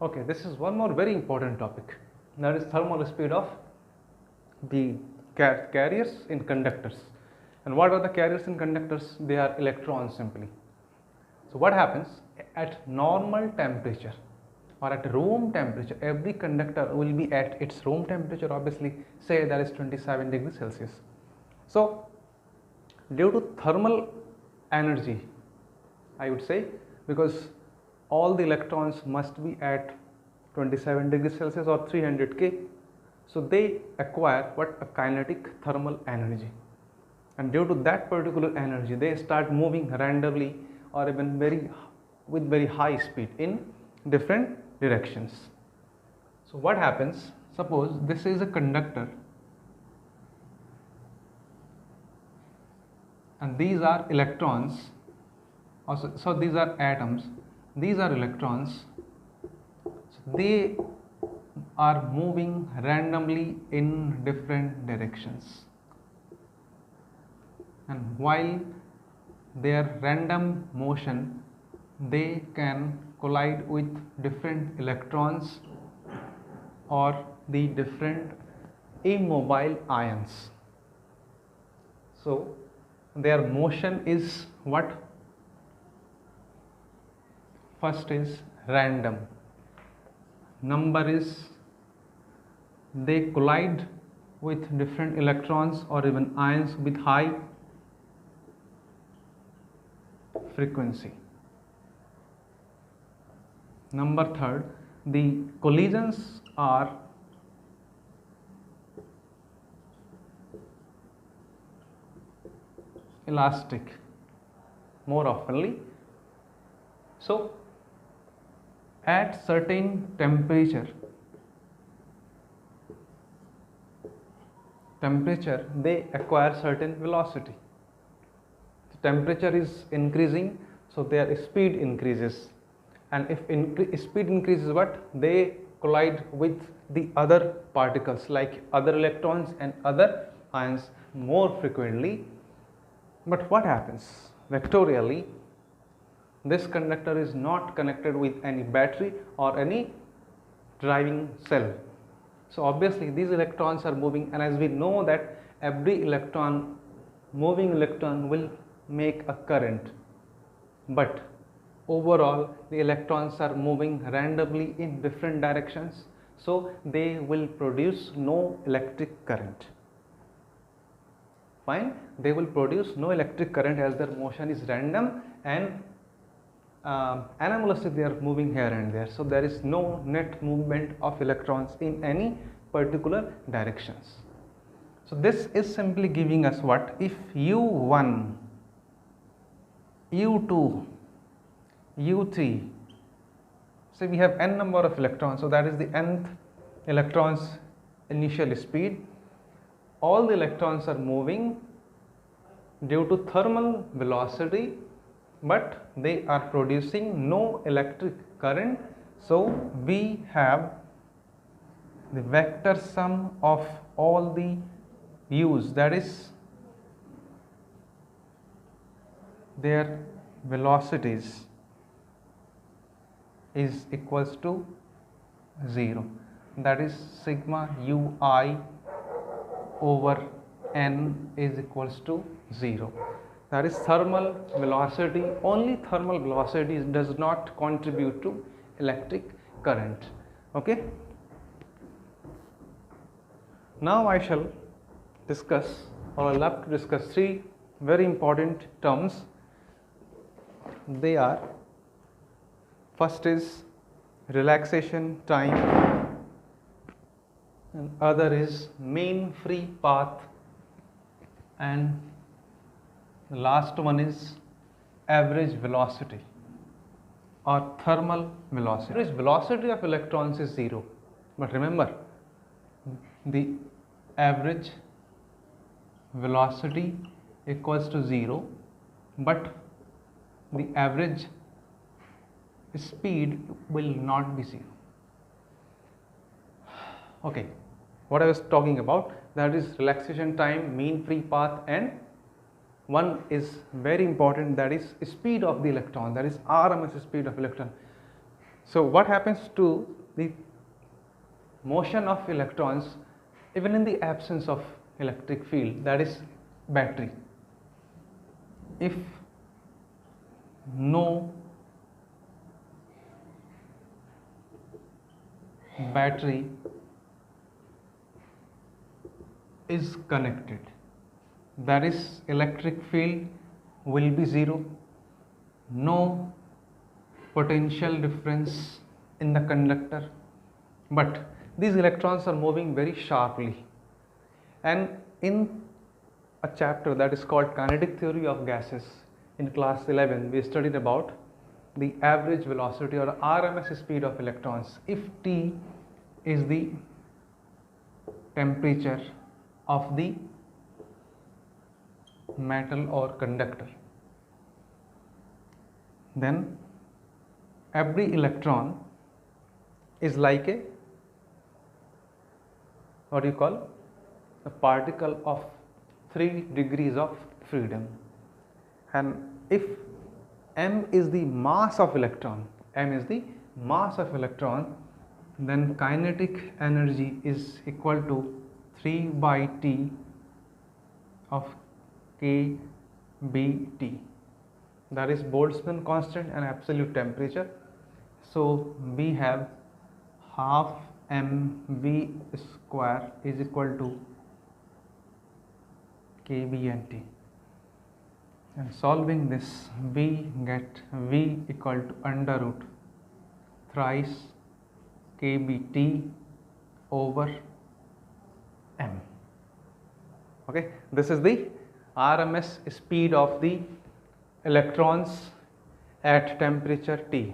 Okay, this is one more very important topic, that is thermal speed of the carriers in conductors. And what are the carriers in conductors? They are electrons simply. So what happens at normal temperature or at room temperature, every conductor will be at its room temperature, obviously, say that is 27 degrees Celsius. So due to thermal energy, I would say, because all the electrons must be at 27 degrees Celsius or 300 K, so they acquire what? A kinetic thermal energy, and due to that particular energy they start moving randomly or even with very high speed in different directions. So what happens, suppose this is a conductor and these are electrons, so these are atoms, these are electrons, so they are moving randomly in different directions, and while their random motion they can collide with different electrons or the different immobile ions. So their motion is what? First is random, number is they collide with different electrons or even ions with high frequency. Number third, the collisions are elastic more oftenly. So at certain temperature they acquire certain velocity. The temperature is increasing, so their speed increases, and if speed increases, what? They collide with the other particles like other electrons and other ions more frequently. But what happens vectorially? This conductor is not connected with any battery or any driving cell. So obviously these electrons are moving, and as we know that every moving electron will make a current, but overall the electrons are moving randomly in different directions, so they will produce no electric current. Fine, they will produce no electric current as their motion is random and anomalously they are moving here and there, so there is no net movement of electrons in any particular directions. So this is simply giving us what? If U1, U2, U3, so we have n number of electrons, so that is the nth electrons initial speed. All the electrons are moving due to thermal velocity, but they are producing no electric current. So we have the vector sum of all the u's, that is their velocities, is equals to 0, that is sigma ui over n is equals to 0. That is thermal velocity. Only thermal velocity does not contribute to electric current. Okay. Now I shall discuss, or I love to discuss, three very important terms. They are, first is relaxation time, and other is mean free path, and the last one is average velocity or thermal velocity. Average velocity of electrons is 0, but remember the average velocity equals to 0, but the average speed will not be 0. Okay, what I was talking about, that is relaxation time, mean free path, and one is very important, that is speed of the electron, that is RMS speed of electron. So what happens to the motion of electrons even in the absence of electric field, that is battery? If no battery is connected, that is electric field will be zero, no potential difference in the conductor, but these electrons are moving very sharply. And in a chapter that is called kinetic theory of gases, in class 11 we studied about the average velocity or RMS speed of electrons if T is the temperature of the metal or conductor. Then every electron is like a, what do you call, a particle of 3 degrees of freedom. And if m is the mass of electron, then kinetic energy is equal to 3 by T of kBT, that is Boltzmann constant and absolute temperature. So we have half mv square is equal to kB and T, and solving this we get V equal to under root thrice kBT over m. Okay, this is the RMS speed of the electrons at temperature T.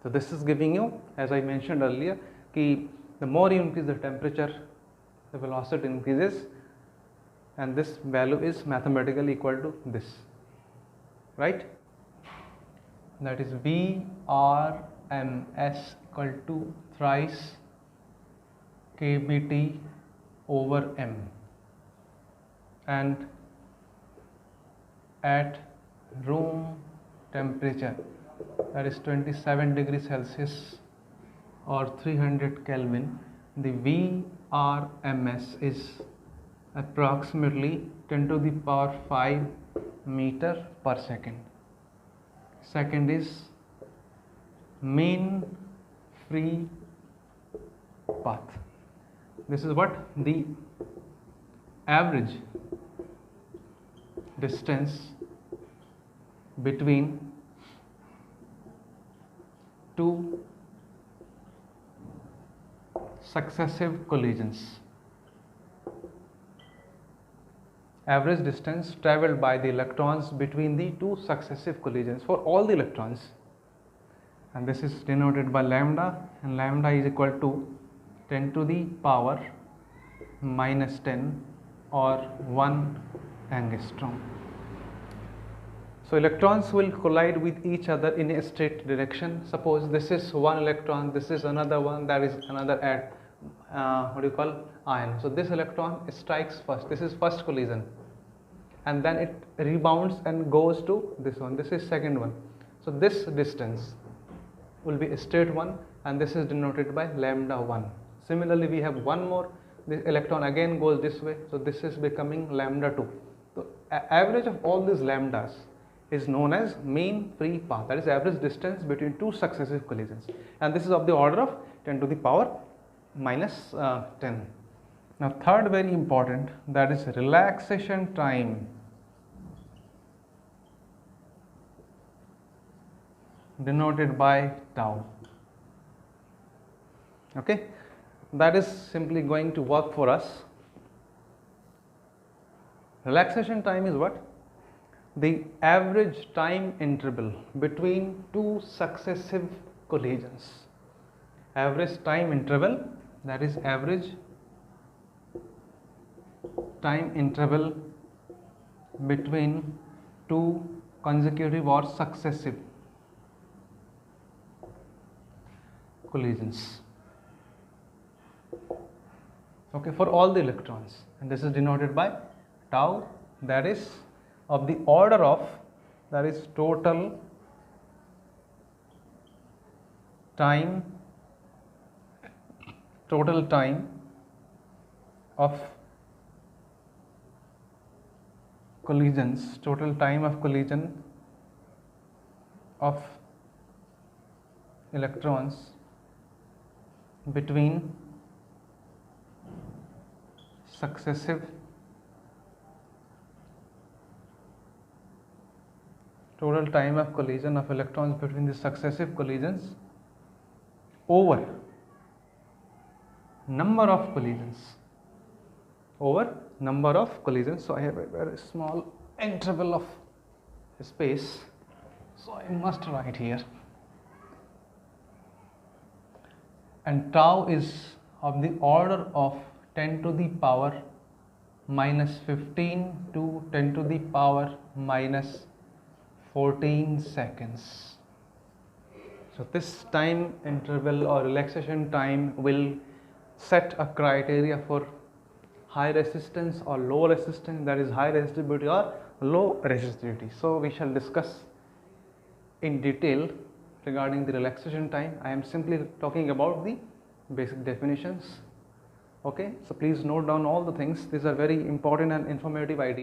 So this is giving you, as I mentioned earlier, कि the more you increase the temperature, the velocity increases, and this value is mathematically equal to this, right? That is VRMS equal to thrice kBT over m, and at room temperature, that is 27 degrees Celsius or 300 Kelvin, the VRMS is approximately 10 to the power 5 meter per second. Second is mean free path. This is what the average distance between two successive collisions. Average distance traveled by the electrons between the two successive collisions for all the electrons, and this is denoted by lambda, and lambda is equal to 10 to the power minus 10 or 1 angstrom. So electrons will collide with each other in a straight direction. Suppose this is one electron, this is another one, that is another ion. So this electron strikes first, this is first collision, and then it rebounds and goes to this one, this is second one. So this distance will be a straight one, and this is denoted by lambda 1. Similarly, we have one more, this electron again goes this way, so this is becoming lambda 2. So average of all these lambdas is known as mean free path, that is average distance between two successive collisions, and this is of the order of 10 to the power minus 10. Now third very important, that is relaxation time, denoted by tau. Okay, that is simply going to work for us. Relaxation time is what? The average time interval between two successive collisions. Average time interval, that is average time interval between two consecutive or successive collisions. Okay, for all the electrons, and this is denoted by tau, that is of the order of, that is total time, total time of collisions, total time of collision of electrons between successive total time of collision of electrons between the successive collisions over number of collisions, over number of collisions. So I have a very small interval of space, so I must write here, and tau is of the order of 10 to the power minus 15 to 10 to the power minus 14 seconds. So this time interval or relaxation time will set a criteria for high resistance or low resistance, that is high resistivity or low resistivity. So we shall discuss in detail regarding the relaxation time. I am simply talking about the basic definitions. Okay, so please note down all the things. These are very important and informative ideas.